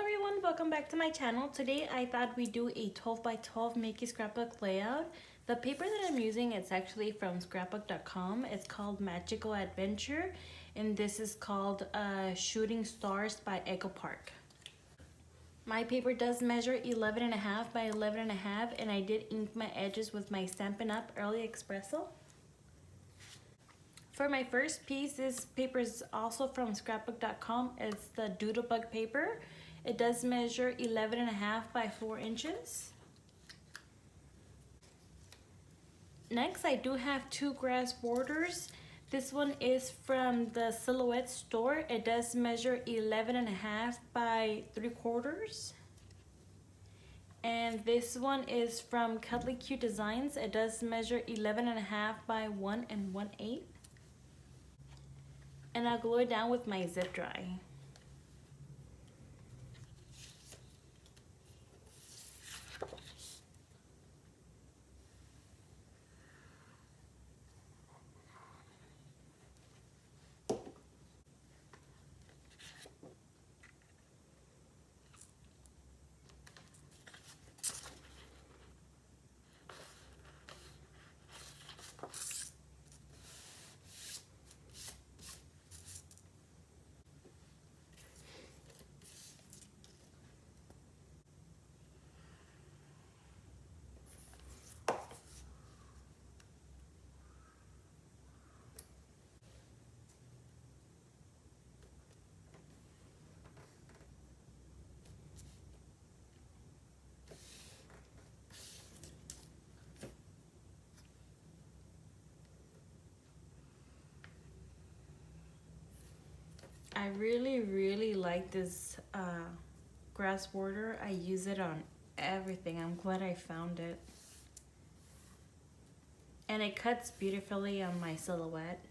everyone, welcome back to my channel. Today I thought we'd do a 12 by 12 Mickey scrapbook layout. The paper that I'm using is actually from Scrapbook.com. It's called Magical Adventure, and this is called Shooting Stars by Echo Park. My paper does measure 11.5 by 11.5, and I did ink my edges with my Stampin' Up! Early Espresso. For my first piece, this paper is also from Scrapbook.com. It's the Doodlebug paper. It does measure 11.5 by 4 inches. Next, I do have two grass borders. This one is from the Silhouette store. It does measure 11.5 by 3/4. And this one is from Cuddly Cute Designs. It does measure 11.5 by 1 1/8. And I'll glue it down with my zip dry. I really like this grass border. I use it on everything. I'm glad I found it. And it cuts beautifully on my silhouette.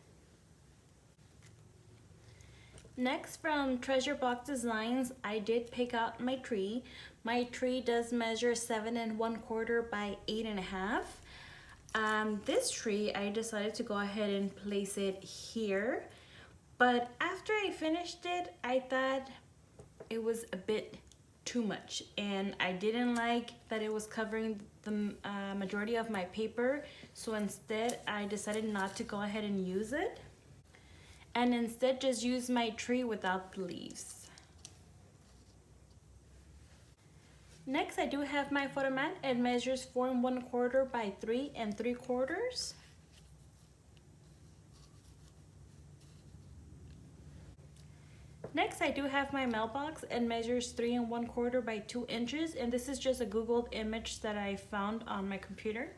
Next, from Treasure Box Designs, I did pick out my tree. My tree does measure 7 1/4 by 8.5. This tree, I decided to go ahead and place it here. But after I finished it, I thought it was a bit too much, and I didn't like that it was covering the majority of my paper. So instead, I decided not to go ahead and use it, and instead just use my tree without the leaves. Next, I do have my photo mat. It measures 4 1/4 by 3 3/4. Next, I do have my mailbox. It measures 3 1/4 by 2 inches, and this is just a Googled image that I found on my computer.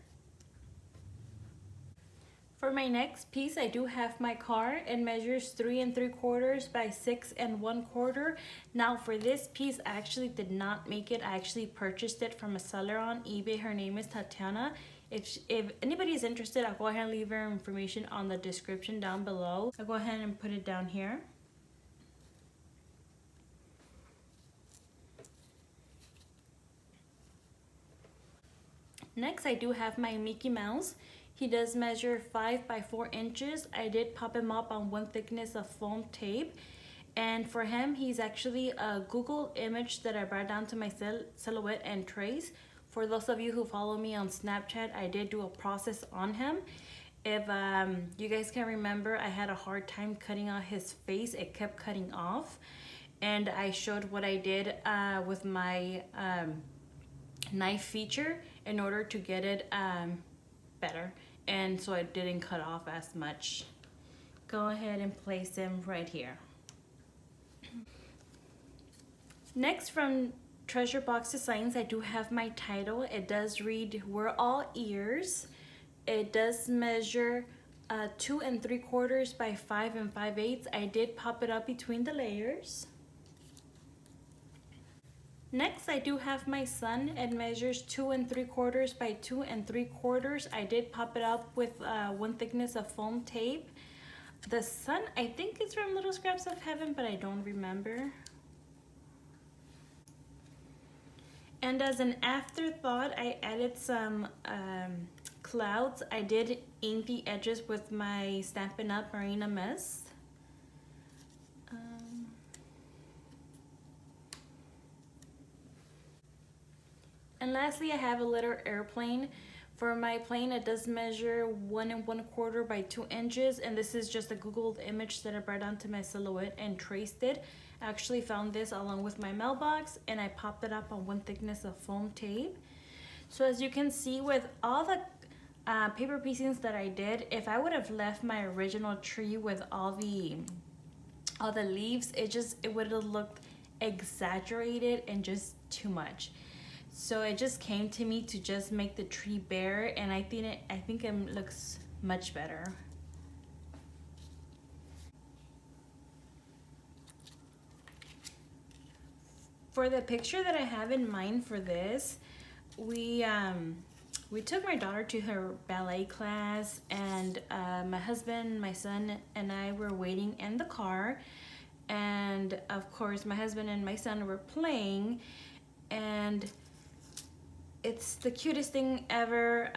For my next piece, I do have my car. It measures 3 3/4 by 6 1/4. Now for this piece, I actually did not make it. I actually purchased it from a seller on eBay. Her name is Tatiana. If anybody is interested, I'll go ahead and leave her information on the description down below. I'll go ahead and put it down here. Next, I do have my Mickey Mouse. He does measure 5 by 4 inches. I did pop him up on 1 thickness of foam tape. And for him, he's actually a Google image that I brought down to my silhouette and trace. For those of you who follow me on Snapchat, I did do a process on him. If you guys can remember, I had a hard time cutting out his face. It kept cutting off. And I showed what I did with my knife feature in order to get it better, and so it didn't cut off as much. Go ahead and place them right here. Next, from Treasure Box Designs, I do have my title. It does read "We're All Ears." It does measure 2 3/4 by 5 5/8. I did pop it up between the layers. Next, I do have my sun. It measures 2 3/4 by 2 3/4. I did pop it up with 1 thickness of foam tape. The sun, I think it's from Little Scraps of Heaven, but I don't remember. And as an afterthought, I added some clouds. I did ink the edges with my Stampin' Up! Marina Mist. And lastly, I have a little airplane. For my plane, it does measure 1 1/4 by 2 inches, and this is just a Googled image that I brought onto my silhouette and traced it. I actually found this along with my mailbox, and I popped it up on 1 thickness of foam tape. So as you can see, with all the paper piecings that I did, if I would have left my original tree with all the leaves, it would have looked exaggerated and just too much. So it just came to me to just make the tree bare, and I think it looks much better. For the picture that I have in mind for this, we took my daughter to her ballet class, and my husband, my son, and I were waiting in the car, and of course my husband and my son were playing, and it's the cutest thing ever.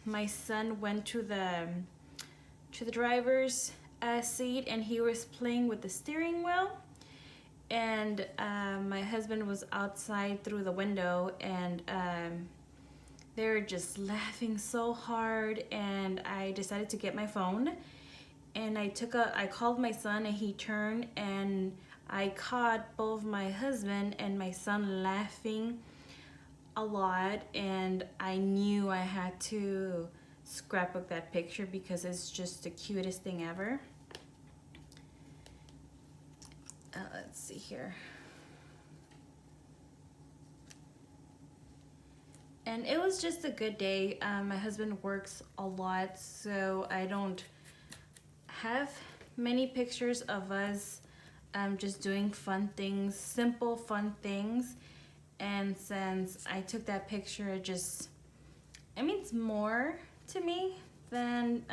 My son went to the driver's seat, and he was playing with the steering wheel, and my husband was outside through the window, and they were just laughing so hard, and I decided to get my phone, and I called my son, and he turned, and I caught both my husband and my son laughing a lot, and I knew I had to scrapbook that picture because it's just the cutest thing ever. Let's see here. And it was just a good day. My husband works a lot, so I don't have many pictures of us just doing fun things, simple fun things. And since I took that picture, it means more to me than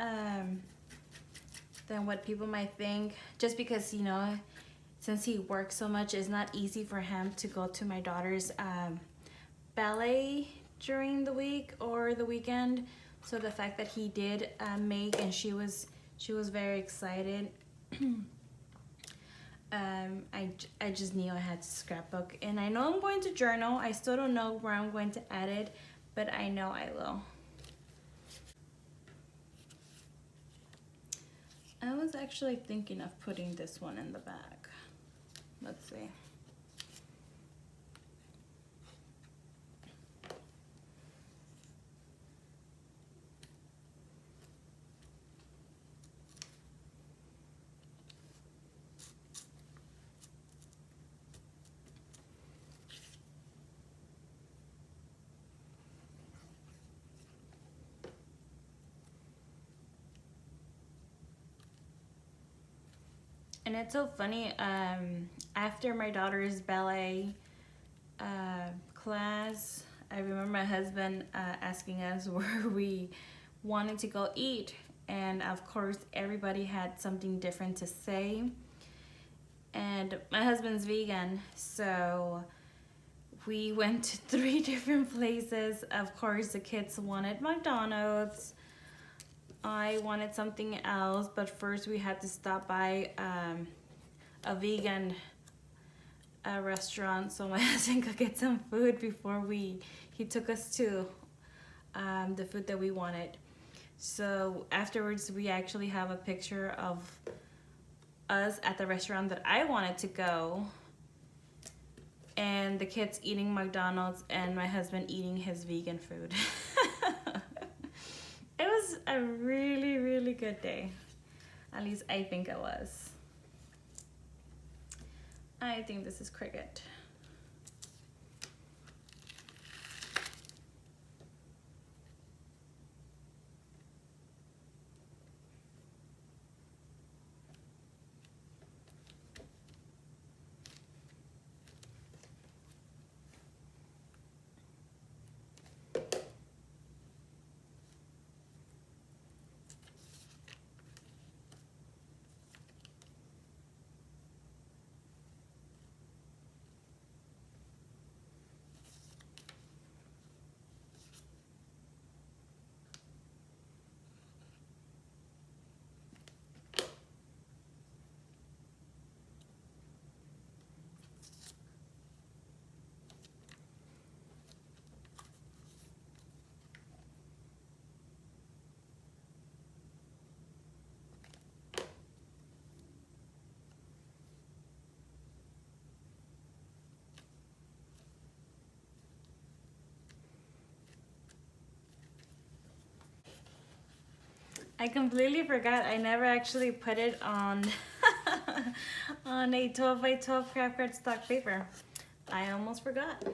what people might think. Just because, since he works so much, it's not easy for him to go to my daughter's ballet during the week or the weekend. So the fact that he did make, and she was very excited. I just knew I had to scrapbook, and I know I'm going to journal. I still don't know where I'm going to add it, but I know I will. I was actually thinking of putting this one in the back. Let's see. And it's so funny, after my daughter's ballet class, I remember my husband asking us where we wanted to go eat. And of course, everybody had something different to say. And my husband's vegan, so we went to 3 different places. Of course, the kids wanted McDonald's. I wanted something else, but first we had to stop by a vegan restaurant so my husband could get some food before he took us to the food that we wanted. So afterwards, we actually have a picture of us at the restaurant that I wanted to go, and the kids eating McDonald's and my husband eating his vegan food. It was a really, really good day. At least I think it was. I think this is Cricut. I completely forgot. I never actually put it on on a 12 by 12 craft card stock paper. I almost forgot.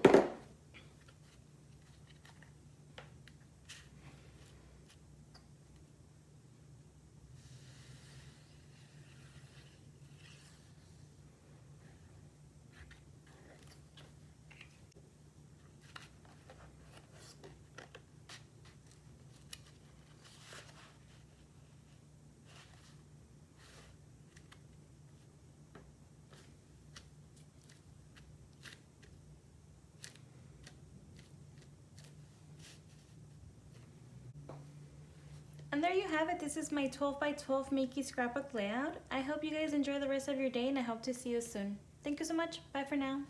And there you have it. This is my 12 by 12 Mickey scrapbook layout. I hope you guys enjoy the rest of your day and I hope to see you soon. Thank you so much. Bye for now.